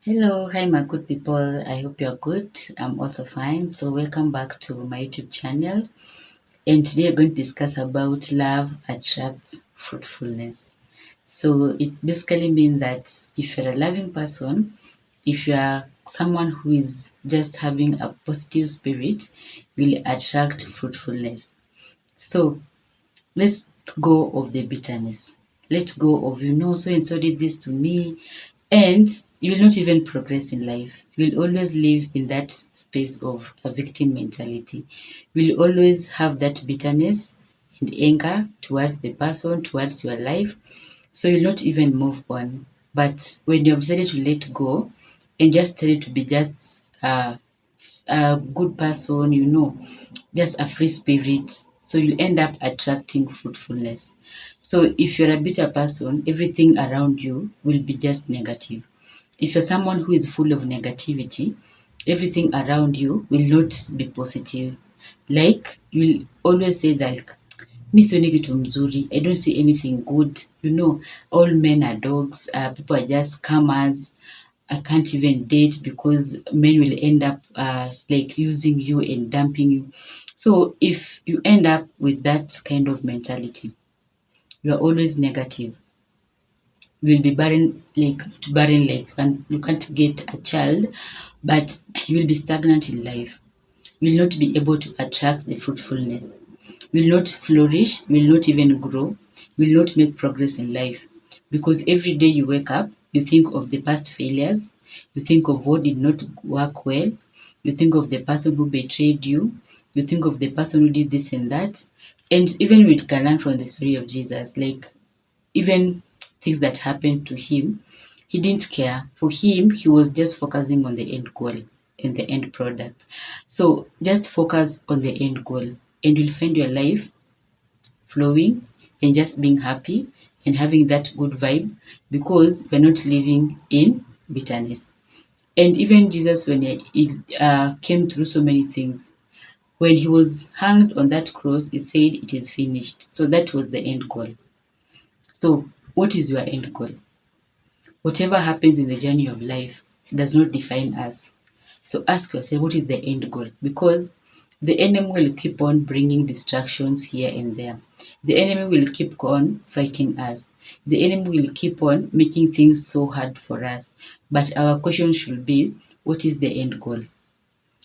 Hello, hi my good people. I hope you're good. I'm also fine. So welcome back to my YouTube channel. And today we're going to discuss about love attracts fruitfulness. So it basically means that if you're a loving person, if you are someone who is just having a positive spirit, will attract fruitfulness. So let's go of the bitterness. Let go of so and so did this to me, and you will not even progress in life. You will always live in that space of a victim mentality. You will always have that bitterness and anger towards the person, towards your life. So you'll not even move on. But when you've decided to let go and just tell it to be just a good person, just a free spirit. So you'll end up attracting fruitfulness. So if you're a bitter person, everything around you will be just negative. If you're someone who is full of negativity, everything around you will not be positive. Like you'll always say like mi sioni kitu mzuri, I don't see anything good. All men are dogs, people are just scammers. I can't even date because men will end up like using you and dumping you. So if you end up with that kind of mentality, you are always negative. You will be barren, like to barren life, and you can't get a child, but you will be stagnant in life. You will not be able to attract the fruitfulness. You will not flourish. You will not even grow. You will not make progress in life because every day you wake up, you think of the past failures. You think of what did not work well. You think of the person who betrayed you. You think of the person who did this and that. And even we can learn from the story of Jesus, like even things that happened to him, he didn't care. For him, he was just focusing on the end goal and the end product. So just focus on the end goal, and you'll find your life flowing and just being happy and having that good vibe because we're not living in bitterness. And even Jesus, when he came through so many things, when he was hanged on that cross, he said, "It is finished." So that was the end goal. So, what is your end goal? Whatever happens in the journey of life does not define us. So ask yourself, what is the end goal? Because the enemy will keep on bringing distractions here and there. The enemy will keep on fighting us. The enemy will keep on making things so hard for us. But our question should be, what is the end goal?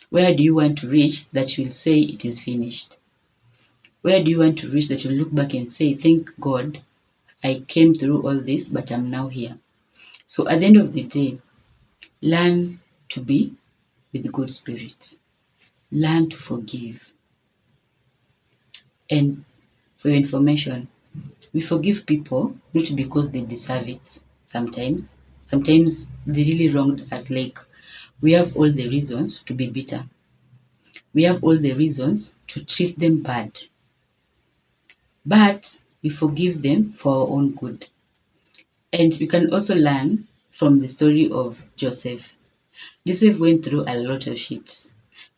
Where do you want to reach that you will say it is finished? Where do you want to reach that you'll look back and say, thank God I came through all this, but I'm now here. So at the end of the day, learn to be with good spirits. Learn to forgive. And for your information, we forgive people not because they deserve it sometimes. Sometimes they really wronged us. Like we have all the reasons to be bitter. We have all the reasons to treat them bad. But we forgive them for our own good. And we can also learn from the story of Joseph. Joseph went through a lot of shit.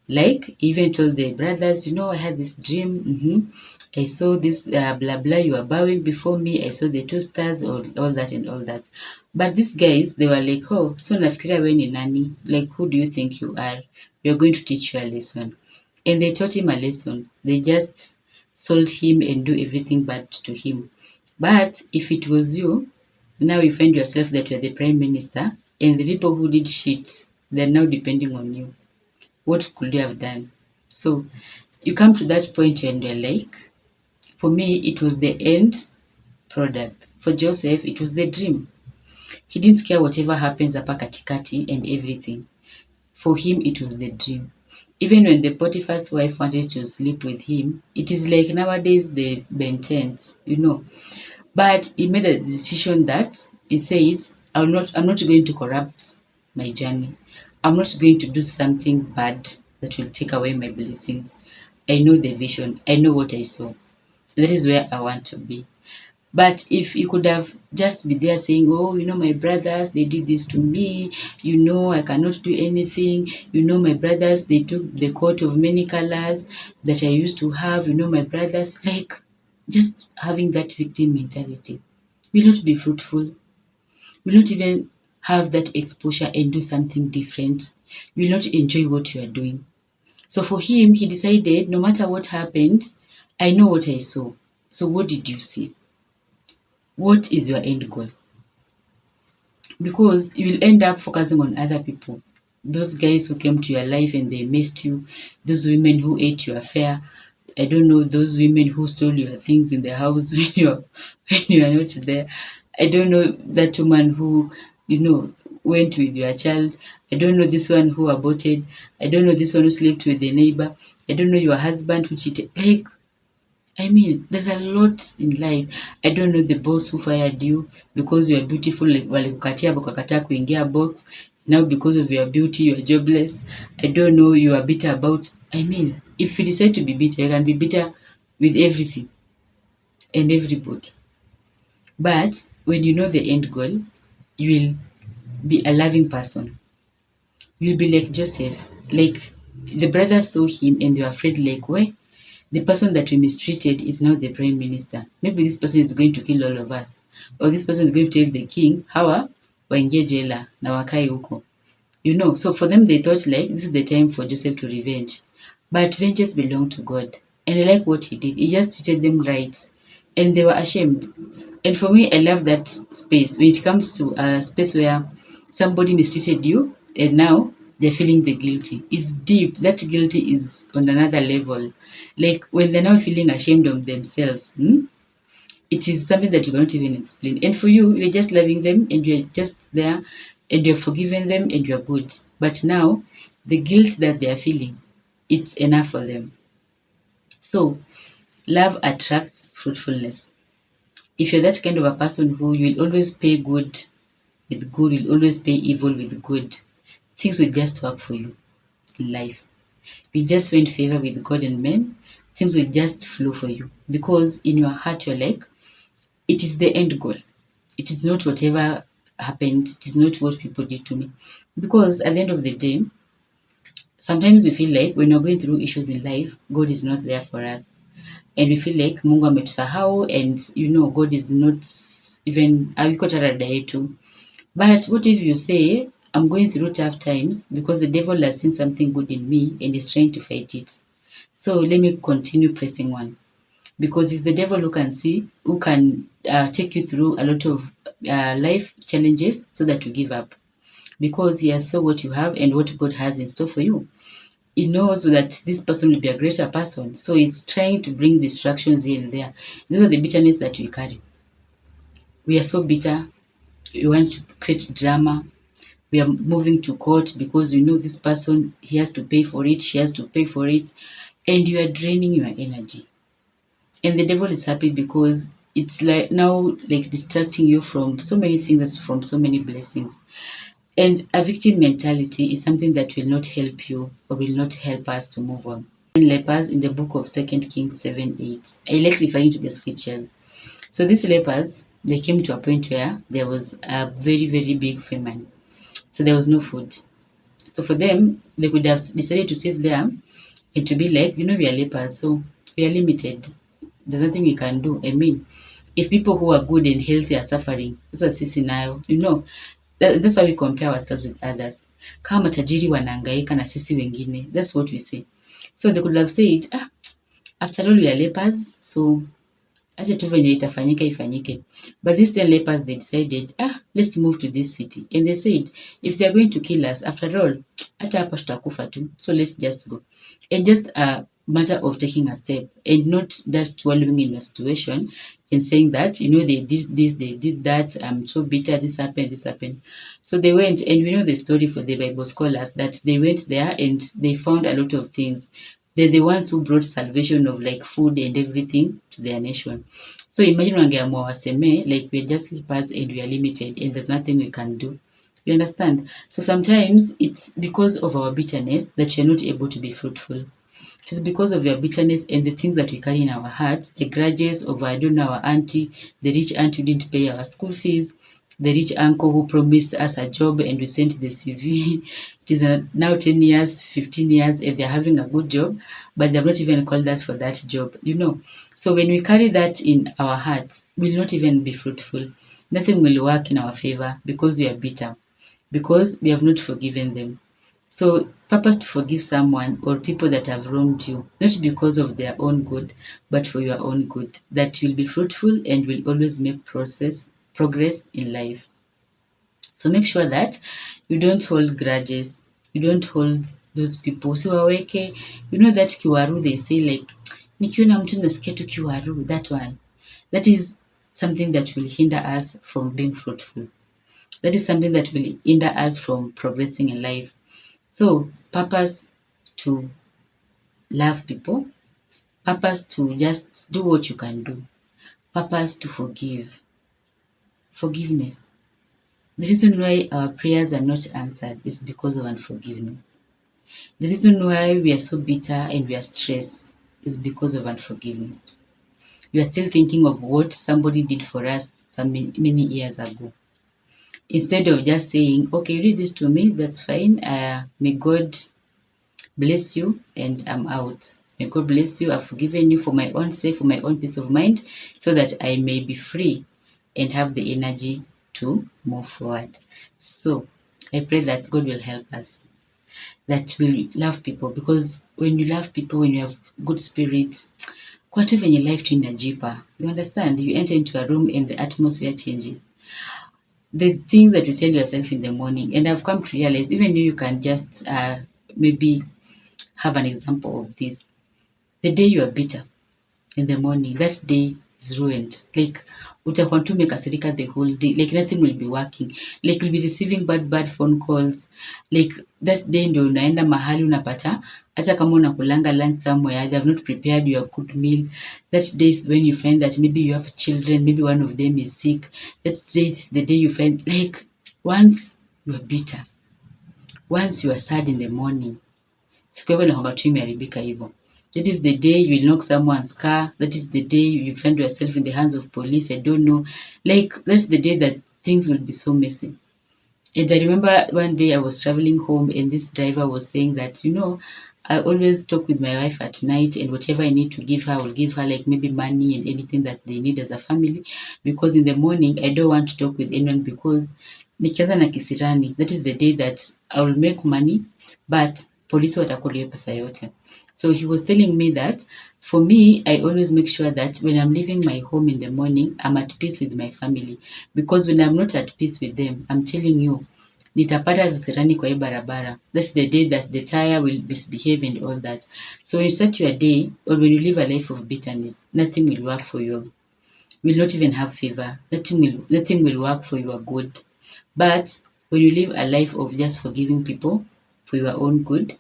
Like, he even told the brothers, I had this dream. I saw this blah blah. You are bowing before me. I saw the two stars, all that and all that. But these guys, they were like, oh, so nafikiria we ni nani? Like, who do you think you are? We are going to teach you a lesson. And they taught him a lesson. They just sold him and do everything bad to him. But if it was you, now you find yourself that you're the prime minister, and the people who did shit, they're now depending on you. What could you have done? So you come to that point and you're like, for me, it was the end product. For Joseph, it was the dream. He didn't care whatever happens hapa katikati and everything. For him, it was the dream. Even when the Potiphar's wife wanted to sleep with him, it is like nowadays the Ben 10s. But he made a decision that he said, I'm not going to corrupt my journey. I'm not going to do something bad that will take away my blessings. I know the vision. I know what I saw. That is where I want to be. But if you could have just be there saying, oh, my brothers, they did this to me, I cannot do anything, my brothers, they took the coat of many colors that I used to have, my brothers, like just having that victim mentality will not be fruitful, will not even have that exposure and do something different, you will not enjoy what you are doing. So for him, he decided no matter what happened, I know what I saw. So what did you see? What is your end goal? Because you will end up focusing on other people. Those guys who came to your life and they missed you, those women who ate your fare, I don't know, those women who stole your things in the house when you are not there. I don't know that woman who, went with your child. I don't know this one who aborted. I don't know this one who slept with the neighbor. I don't know your husband who cheated. Like, I mean, there's a lot in life. I don't know the boss who fired you because you are beautiful, like walikukatia wakakataa kuingia box. Now because of your beauty, you are jobless. I don't know, you are bitter about. I mean, if you decide to be bitter, you can be bitter with everything and everybody. But when you know the end goal, you will be a loving person. You'll be like Joseph. Like the brothers saw him and they were afraid, like, why? The person that we mistreated is now the prime minister. Maybe this person is going to kill all of us. Or this person is going to tell the king, hawa waingie jela na wakae huko. So for them they thought like this is the time for Joseph to revenge. But vengeance belonged to God. And I like what he did. He just treated them right. And they were ashamed. And for me, I love that space. When it comes to a space where somebody mistreated you and now they're feeling the guilty. It's deep. That guilty is on another level. Like when they're now feeling ashamed of themselves, it is something that you cannot even explain. And for you, you're just loving them and you're just there and you're forgiving them and you're good. But now, the guilt that they are feeling, it's enough for them. So, love attracts fruitfulness. If you're that kind of a person who you will always pay good with good, you'll always pay evil with good, things will just work for you in life. You just find favor with God and men, things will just flow for you. Because in your heart, you're like, it is the end goal. It is not whatever happened, it is not what people did to me. Because at the end of the day, sometimes we feel like when we're going through issues in life, God is not there for us. And we feel like Mungu ametusahau and God is not even hayuko tarada yetu. But what if you say, I'm going through tough times because the devil has seen something good in me and is trying to fight it. So let me continue pressing on. Because it's the devil who can take you through a lot of life challenges so that you give up. Because he has saw what you have and what God has in store for you. He knows that this person will be a greater person. So he's trying to bring distractions here and there. Those are the bitterness that we carry. We are so bitter. We want to create drama. We are moving to court because this person, he has to pay for it, she has to pay for it. And you are draining your energy. And the devil is happy because it's like now like distracting you from so many things, from so many blessings. And a victim mentality is something that will not help you or will not help us to move on. In lepers in the book of 2 Kings 7:8. I like referring to the scriptures. So these lepers, they came to a point where there was a very, very big famine. So there was no food. So for them, they could have decided to sit there and to be like, we are lepers, so we are limited. There's nothing we can do. I mean, if people who are good and healthy are suffering, sasa sisi nayo, that's how we compare ourselves with others. Kama matajiri wanahangaika na sisi wengine, that's what we say. So they could have said, after all we are lepers, so acha tu venye itafanyika ifanyike. But these 10 lepers, they decided, let's move to this city. And they said, if they're going to kill us, after all, hata hapa tutakufa tu. So let's just go. And just a matter of taking a step and not just dwelling in a situation and saying that, they did this, they did that, I'm so bitter, this happened. So they went, and we know the story for the Bible scholars that they went there and they found a lot of things. They're the ones who brought salvation of like food and everything to their nation. So imagine wangeamua waseme like we're just lepers and we are limited and there's nothing we can do. You understand? So sometimes it's because of our bitterness that you're not able to be fruitful. It is because of your bitterness and the things that we carry in our hearts, the grudges of, I don't know, our auntie, the rich aunt who didn't pay our school fees, the rich uncle who promised us a job and we sent the CV. It is now 10 years, 15 years, and they're having a good job, but they've not even called us for that job, So when we carry that in our hearts, we'll not even be fruitful. Nothing will work in our favor because we are bitter. because we have not forgiven them. So purpose to forgive someone or people that have wronged you, not because of their own good, but for your own good, that will be fruitful and will always make progress in life. So make sure that you don't hold grudges, you don't hold those people. So waweke, you know that kiwaru they say like nikiona mtu nasikia tu kiwaru, that one. That is something that will hinder us from being fruitful. That is something that will hinder us from progressing in life. So purpose to love people, purpose to just do what you can do, purpose to forgive, forgiveness. The reason why our prayers are not answered is because of unforgiveness. The reason why we are so bitter and we are stressed is because of unforgiveness. We are still thinking of what somebody did for us some many years ago. Instead of just saying, okay, you did this to me, that's fine. May God bless you and I'm out. May God bless you. I've forgiven you for my own sake, for my own peace of mind, so that I may be free and have the energy to move forward. So I pray that God will help us, that we love people, because when you love people, when you have good spirits, whatever in your life to inajipa, you understand, you enter into a room and the atmosphere changes. The things that you tell yourself in the morning, and I've come to realize, even you can just maybe have an example of this. The day you are bitter in the morning, that day is ruined. Like utakuwa tu umekasirika the whole day. Like nothing will be working. Like you'll be receiving bad phone calls. Like that day ndio unaenda mahali unapata hata kama unakulanga lunch somewhere, they have not prepared your good meal. That day is when you find that maybe you have children, maybe one of them is sick. That day is the day you find, like, once you are bitter, once you are sad in the morning, siku yako inakuwanga tu imeharibika hivyo. That is the day you will knock someone's car. That is the day you find yourself in the hands of police. I don't know. Like, that's the day that things will be so messy. And I remember one day I was traveling home and this driver was saying that, I always talk with my wife at night, and whatever I need to give her, I will give her, like maybe money and anything that they need as a family. Because in the morning, I don't want to talk with anyone, because nikianza na kisirani, that is the day that I will make money, but polisi watakula hiyo pesa yote. So he was telling me that for me, I always make sure that when I'm leaving my home in the morning, I'm at peace with my family. Because when I'm not at peace with them, I'm telling you, nitapata visirani kwa hii barabara. That's the day that the tire will misbehave and all that. So when you start your day, or when you live a life of bitterness, nothing will work for you. Will not even have favor. Nothing will work for your good. But when you live a life of just forgiving people for your own good,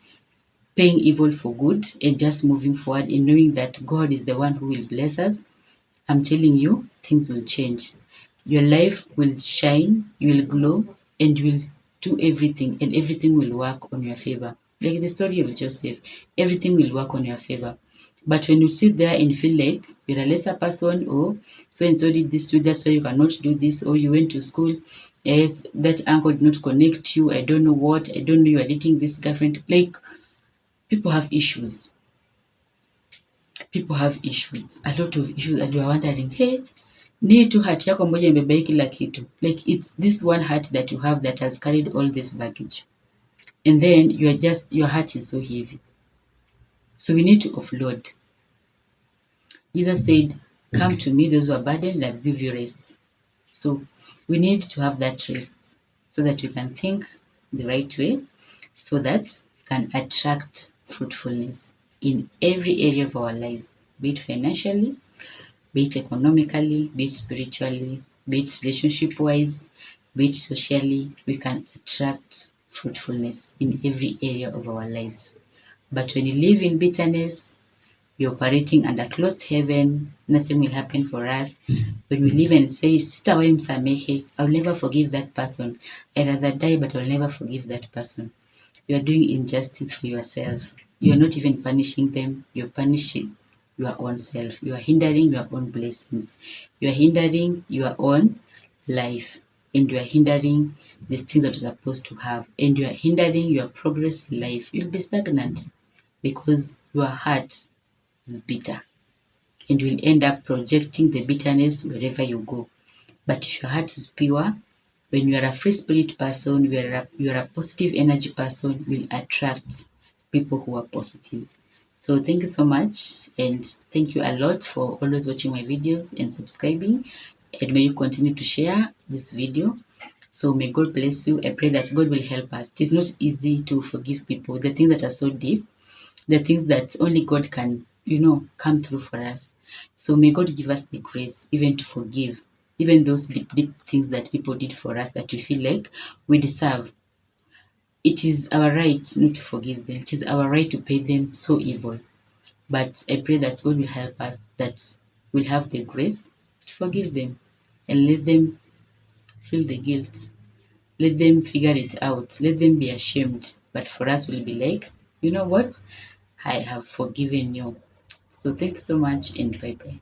paying evil for good, and just moving forward and knowing that God is the one who will bless us, I'm telling you, things will change. Your life will shine, you will glow, and you will do everything, and everything will work on your favor. Like the story of Joseph, everything will work on your favor. But when you sit there and feel like you're a lesser person, or so and so did this too, that's why you cannot do this, or you went to school, yes, that uncle did not connect you, I don't know what, I don't know you are dating this girlfriend. Like, people have issues. People have issues, a lot of issues, and you are wondering, hey, ni tu heart yako moja imebeba kila kitu. Like, it's this one heart that you have that has carried all this baggage. And then your heart is so heavy. So we need to offload. Jesus said, come to me, those who are burdened, and I'll give you rest. So we need to have that rest so that we can think the right way, so that we can attract fruitfulness in every area of our lives, be it financially, be it economically, be it spiritually, be it relationship wise, be it socially. We can attract fruitfulness in every area of our lives. But when you live in bitterness, you're operating under closed heaven, nothing will happen for us. When we live and say, sitawahi msamehe, I'll never forgive that person. I'd rather die, but I'll never forgive that person. You are doing injustice for yourself. You are not even punishing them, you're punishing your own self. You are hindering your own blessings. You are hindering your own life. And you are hindering the things that you're supposed to have. And you are hindering your progress in life. You'll be stagnant because your heart is bitter. And you will end up projecting the bitterness wherever you go. But if your heart is pure, When you are a free spirit person, you are a positive energy person, will attract people who are positive. So thank you so much, and thank you a lot for always watching my videos and subscribing. And may you continue to share this video. So may God bless you. I pray that God will help us. It is not easy to forgive people. The things that are so deep, the things that only God can, come through for us. So may God give us the grace even to forgive, even those deep, deep things that people did for us that we feel like we deserve. It is our right not to forgive them. It is our right to pay them so evil. But I pray that God will help us, that we'll have the grace to forgive them and let them feel the guilt. Let them figure it out. Let them be ashamed. But for us, we'll be like, you know what? I have forgiven you. So thanks so much and bye bye.